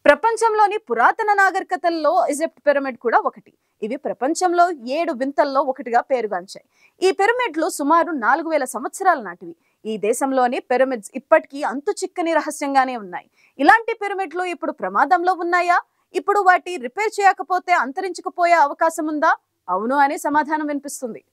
ప్రపంచంలోని పురాతన నాగరికతల్లో Egypt pyramid కూడా ఒకటి. ఇవి ప్రపంచంలో 7 వింతల్లో ఒకటిగా పేరుగాంచాయి. ఈ పిరమిడ్లు సుమారు 4000 సంవత్సరాల నాటివి. ఈ దేశంలోని పిరమిడ్స్ ఇప్పటికీ అంతు చిక్కని రహస్యంగానే ఉన్నాయి. ఇలాంటి పిరమిడ్లు ఇప్పుడు ప్రమాదంలో ఉన్నాయా? ఇప్పుడు వాటి రిపేర్ చేయకపోతే అంతరించుకుపోయే అవకాశం ఉందా? అవును అనే సమాధానం వినిపిస్తుంది.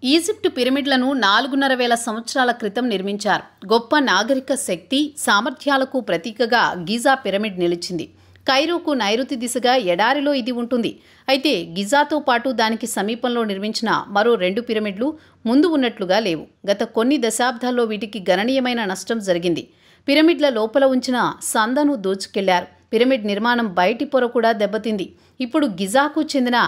ఈజిప్టు పిరమిడ్లను 4,500 సంవత్సరాల క్రితం నిర్మించారు. గొప్ప నాగరిక శక్తి, సామర్థ్యాలకు ప్రతీకగా గిజా పిరమిడ్ నిలిచింది. కైరోకు నైరుతి దిశగా ఎడారిలో ఇది ఉంటుంది. అయితే గిజాతో పాటు దానికి సమీపంలో నిర్మించిన మరో 2 పిరమిడ్లు ముందు ఉన్నట్లుగా లేవు. గత కొన్ని దశాబ్దాల్లో వీటికి గణనీయమైన నష్టం జరిగింది. పిరమిడ్ల లోపల ఉంచిన సందను దోచుకెళ్లారు. పిరమిడ్ నిర్మాణం బయటి పొర కూడా దెబ్బతింది. ఇప్పుడు గిజాకు చెందిన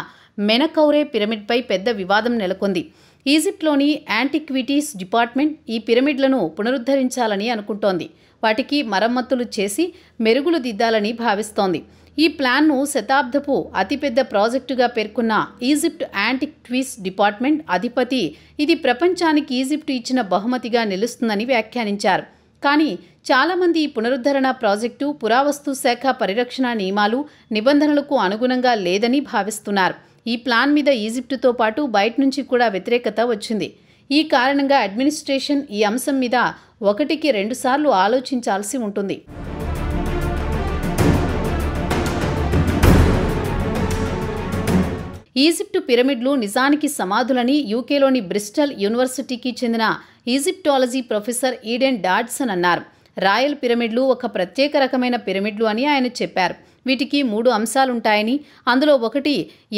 మెనకౌరే పిరమిడ్పై పెద్ద వివాదం నెలకొంది. ఈజిప్ట్లోని యాంటిక్విటీస్ డిపార్ట్మెంట్ ఈ పిరమిడ్లను పునరుద్ధరించాలని అనుకుంటోంది. వాటికి మరమ్మతులు చేసి మెరుగులు దిద్దాలని భావిస్తోంది. ఈ ప్లాన్ను శతాబ్దపు అతిపెద్ద ప్రాజెక్టుగా పేర్కొన్న ఈజిప్ట్ యాంటిక్విటీస్ డిపార్ట్మెంట్ అధిపతి ఇది ప్రపంచానికి ఈజిప్టు ఇచ్చిన బహుమతిగా నిలుస్తుందని వ్యాఖ్యానించారు. కానీ చాలామంది ఈ పునరుద్ధరణ ప్రాజెక్టు పురావస్తు శాఖ పరిరక్షణ నియమాలు, నిబంధనలకు అనుగుణంగా లేదని భావిస్తున్నారు. ఈ ప్లాన్ మీద ఈజిప్టుతో పాటు బయట నుంచి కూడా వ్యతిరేకత వచ్చింది. ఈ కారణంగా అడ్మినిస్ట్రేషన్ ఈ అంశం మీద 1కి 2 సార్లు ఆలోచించాల్సి ఉంటుంది. ఈజిప్టు పిరమిడ్లు నిజానికి సమాధులని యూకేలోని బ్రిస్టల్ యూనివర్సిటీకి చెందిన ఈజిప్టాలజీ ప్రొఫెసర్ ఈడెన్ డాడ్సన్ అన్నారు. రాయల్ పిరమిడ్లు ఒక ప్రత్యేక రకమైన పిరమిడ్లు అని ఆయన చెప్పారు. వీటికి 3 అంశాలుంటాయని, అందులో ఒకటి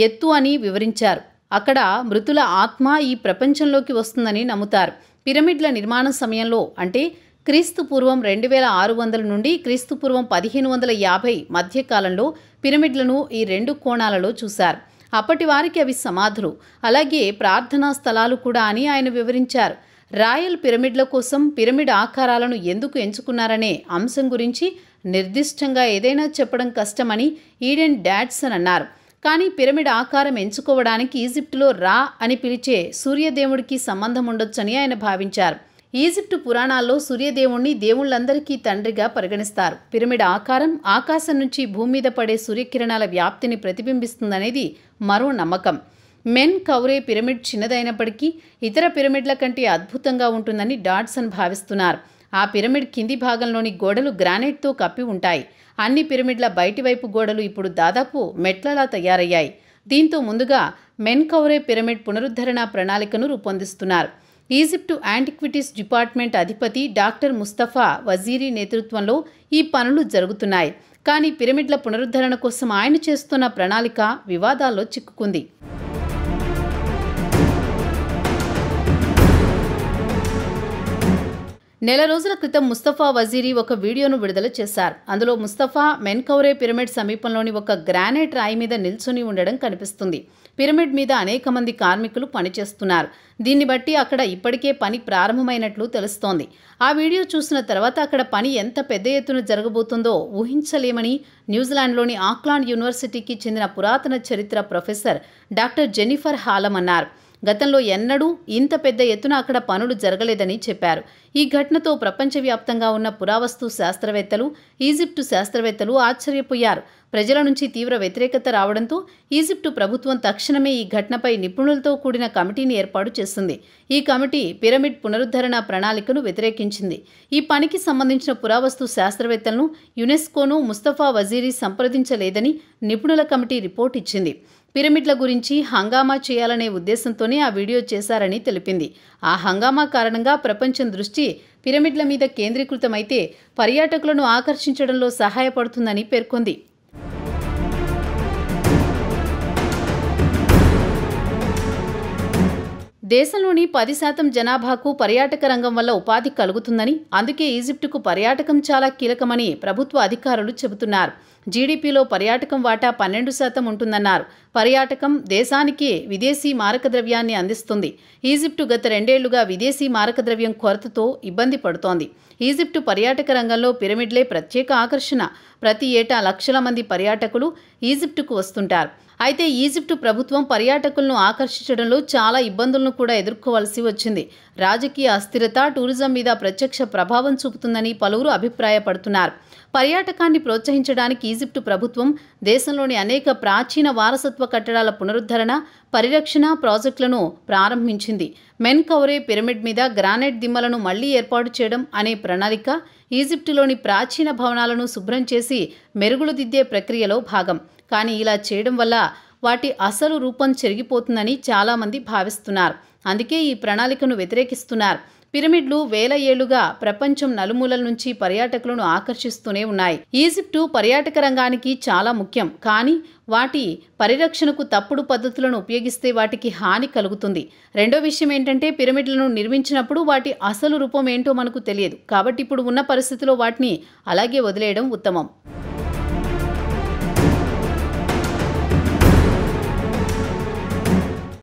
ఎత్తు అని వివరించారు. అక్కడ మృతుల ఆత్మ ఈ ప్రపంచంలోకి వస్తుందని నమ్ముతారు. పిరమిడ్ల నిర్మాణ సమయంలో అంటే క్రీస్తుపూర్వం 2600 నుండి క్రీస్తుపూర్వం 1550 మధ్యకాలంలో పిరమిడ్లను ఈ 2 కోణాలలో చూశారు. అప్పటి వారికి అవి సమాధులు, అలాగే ప్రార్థనా స్థలాలు కూడా అని ఆయన వివరించారు. రాయల్ పిరమిడ్ల కోసం పిరమిడ్ ఆకారాలను ఎందుకు ఎంచుకున్నారనే అంశం గురించి నిర్దిష్టంగా ఏదైనా చెప్పడం కష్టమని ఈడెన్ డాడ్సన్ అన్నారు. కానీ పిరమిడ్ ఆకారం ఎంచుకోవడానికి ఈజిప్టులో రా అని పిలిచే సూర్యదేవుడికి సంబంధం ఉండొచ్చని ఆయన భావించారు. ఈజిప్టు పురాణాల్లో సూర్యదేవుణ్ణి దేవుళ్లందరికీ తండ్రిగా పరిగణిస్తారు. పిరమిడ్ ఆకారం ఆకాశం నుంచి భూమి మీద పడే సూర్యకిరణాల వ్యాప్తిని ప్రతిబింబిస్తుందనేది మరో నమ్మకం. మెన్ కౌరే పిరమిడ్ చిన్నదైనప్పటికీ ఇతర పిరమిడ్ల కంటే అద్భుతంగా ఉంటుందని డాడ్సన్ భావిస్తున్నారు. ఆ పిరమిడ్ కింది భాగంలోని గోడలు గ్రానైట్తో కప్పి ఉంటాయి. అన్ని పిరమిడ్ల బయటివైపు గోడలు ఇప్పుడు దాదాపు మెట్లలా తయారయ్యాయి. దీంతో ముందుగా మెన్ కౌరే పిరమిడ్ పునరుద్ధరణ ప్రణాళికను రూపొందిస్తున్నారు. ఈజిప్టు యాంటిక్విటీస్ డిపార్ట్మెంట్ అధిపతి డాక్టర్ ముస్తఫా వజీరీ నేతృత్వంలో ఈ పనులు జరుగుతున్నాయి. కానీ పిరమిడ్ల పునరుద్ధరణ కోసం ఆయన చేస్తున్న ప్రణాళిక వివాదాల్లో చిక్కుకుంది. నెల రోజుల క్రితం ముస్తఫా వజీరీ ఒక వీడియోను విడుదల చేశారు. అందులో ముస్తఫా మెన్కౌరే పిరమిడ్ సమీపంలోని ఒక గ్రానైట్ రాయి మీద నిల్చొని ఉండడం కనిపిస్తుంది. పిరమిడ్ మీద అనేక మంది కార్మికులు పనిచేస్తున్నారు. దీన్ని బట్టి అక్కడ ఇప్పటికే పని ప్రారంభమైనట్లు తెలుస్తోంది. ఆ వీడియో చూసిన తర్వాత అక్కడ పని ఎంత పెద్ద ఎత్తున జరగబోతుందో ఊహించలేమని న్యూజిలాండ్లోని ఆక్లాండ్ యూనివర్సిటీకి చెందిన పురాతన చరిత్ర ప్రొఫెసర్ డాక్టర్ జెన్నిఫర్ హాలం అన్నారు. గతంలో ఎన్నడూ ఇంత పెద్ద ఎత్తున అక్కడ పనులు జరగలేదని చెప్పారు. ఈ ఘటనతో ప్రపంచవ్యాప్తంగా ఉన్న పురావస్తు శాస్త్రవేత్తలు, ఈజిప్టు శాస్త్రవేత్తలు ఆశ్చర్యపోయారు. ప్రజల నుంచి తీవ్ర వ్యతిరేకత రావడంతో ఈజిప్టు ప్రభుత్వం తక్షణమే ఈ ఘటనపై నిపుణులతో కూడిన కమిటీని ఏర్పాటు చేసింది. ఈ కమిటీ పిరమిడ్ పునరుద్ధరణ ప్రణాళికను వ్యతిరేకించింది. ఈ పనికి సంబంధించిన పురావస్తు శాస్త్రవేత్తలను యునెస్కోను ముస్తఫా వజీరీ సంప్రదించలేదని నిపుణుల కమిటీ రిపోర్ట్ ఇచ్చింది. పిరమిడ్ల గురించి హంగామా చేయాలనే ఉద్దేశంతోనే ఆ వీడియో చేశారని తెలిపింది. ఆ హంగామా కారణంగా ప్రపంచం దృష్టి పిరమిడ్ల మీద కేంద్రీకృతమైతే పర్యాటకులను ఆకర్షించడంలో సహాయపడుతుందని పేర్కొంది. దేశంలోని 10% జనాభాకు పర్యాటక రంగం వల్ల ఉపాధి కలుగుతుందని, అందుకే ఈజిప్టుకు పర్యాటకం చాలా కీలకమని ప్రభుత్వ అధికారులు చెబుతున్నారు. జీడీపీలో పర్యాటకం వాటా 12% ఉంటుందన్నారు. పర్యాటకం దేశానికి విదేశీ మారకద్రవ్యాన్ని అందిస్తుంది. ఈజిప్టు గత 2 ఏళ్లుగా విదేశీ మారకద్రవ్యం కొరతతో ఇబ్బంది పడుతోంది. ఈజిప్టు పర్యాటక రంగంలో పిరమిడ్లే ప్రత్యేక ఆకర్షణ. ప్రతి ఏటా లక్షల మంది పర్యాటకులు ఈజిప్టుకు వస్తుంటారు. అయితే ఈజిప్టు ప్రభుత్వం పర్యాటకులను ఆకర్షించడంలో చాలా ఇబ్బందులను కూడా ఎదుర్కోవాల్సి వచ్చింది. రాజకీయ అస్థిరత టూరిజం మీద ప్రత్యక్ష ప్రభావం చూపుతుందని పలువురు అభిప్రాయపడుతున్నారు. పర్యాటకాన్ని ప్రోత్సహించడానికి ఈజిప్టు ప్రభుత్వం దేశంలోని అనేక ప్రాచీన వారసత్వ కట్టడాల పునరుద్ధరణ, పరిరక్షణ ప్రాజెక్టులను ప్రారంభించింది. మెన్కౌరే పిరమిడ్ మీద గ్రానైట్ దిమ్మలను మళ్లీ ఏర్పాటు చేయడం అనే ప్రణాళిక ఈజిప్టులోని ప్రాచీన భవనాలను శుభ్రం చేసి మెరుగులు దిద్దే ప్రక్రియలో భాగం. కానీ ఇలా చేయడం వల్ల వాటి అసలు రూపం చెరిగిపోతుందని చాలామంది భావిస్తున్నారు. అందుకే ఈ ప్రణాళికను వ్యతిరేకిస్తున్నారు. పిరమిడ్లు వేల ఏళ్లుగా ప్రపంచం నలుమూలల నుంచి పర్యాటకులను ఆకర్షిస్తూనే ఉన్నాయి. ఈజిప్టు పర్యాటక రంగానికి చాలా ముఖ్యం. కానీ వాటి పరిరక్షణకు తప్పుడు పద్ధతులను ఉపయోగిస్తే వాటికి హాని కలుగుతుంది. రెండో విషయం ఏంటంటే పిరమిడ్లను నిర్మించినప్పుడు వాటి అసలు రూపం ఏంటో మనకు తెలియదు. కాబట్టి ఇప్పుడు ఉన్న పరిస్థితిలో వాటిని అలాగే వదిలేయడం ఉత్తమం.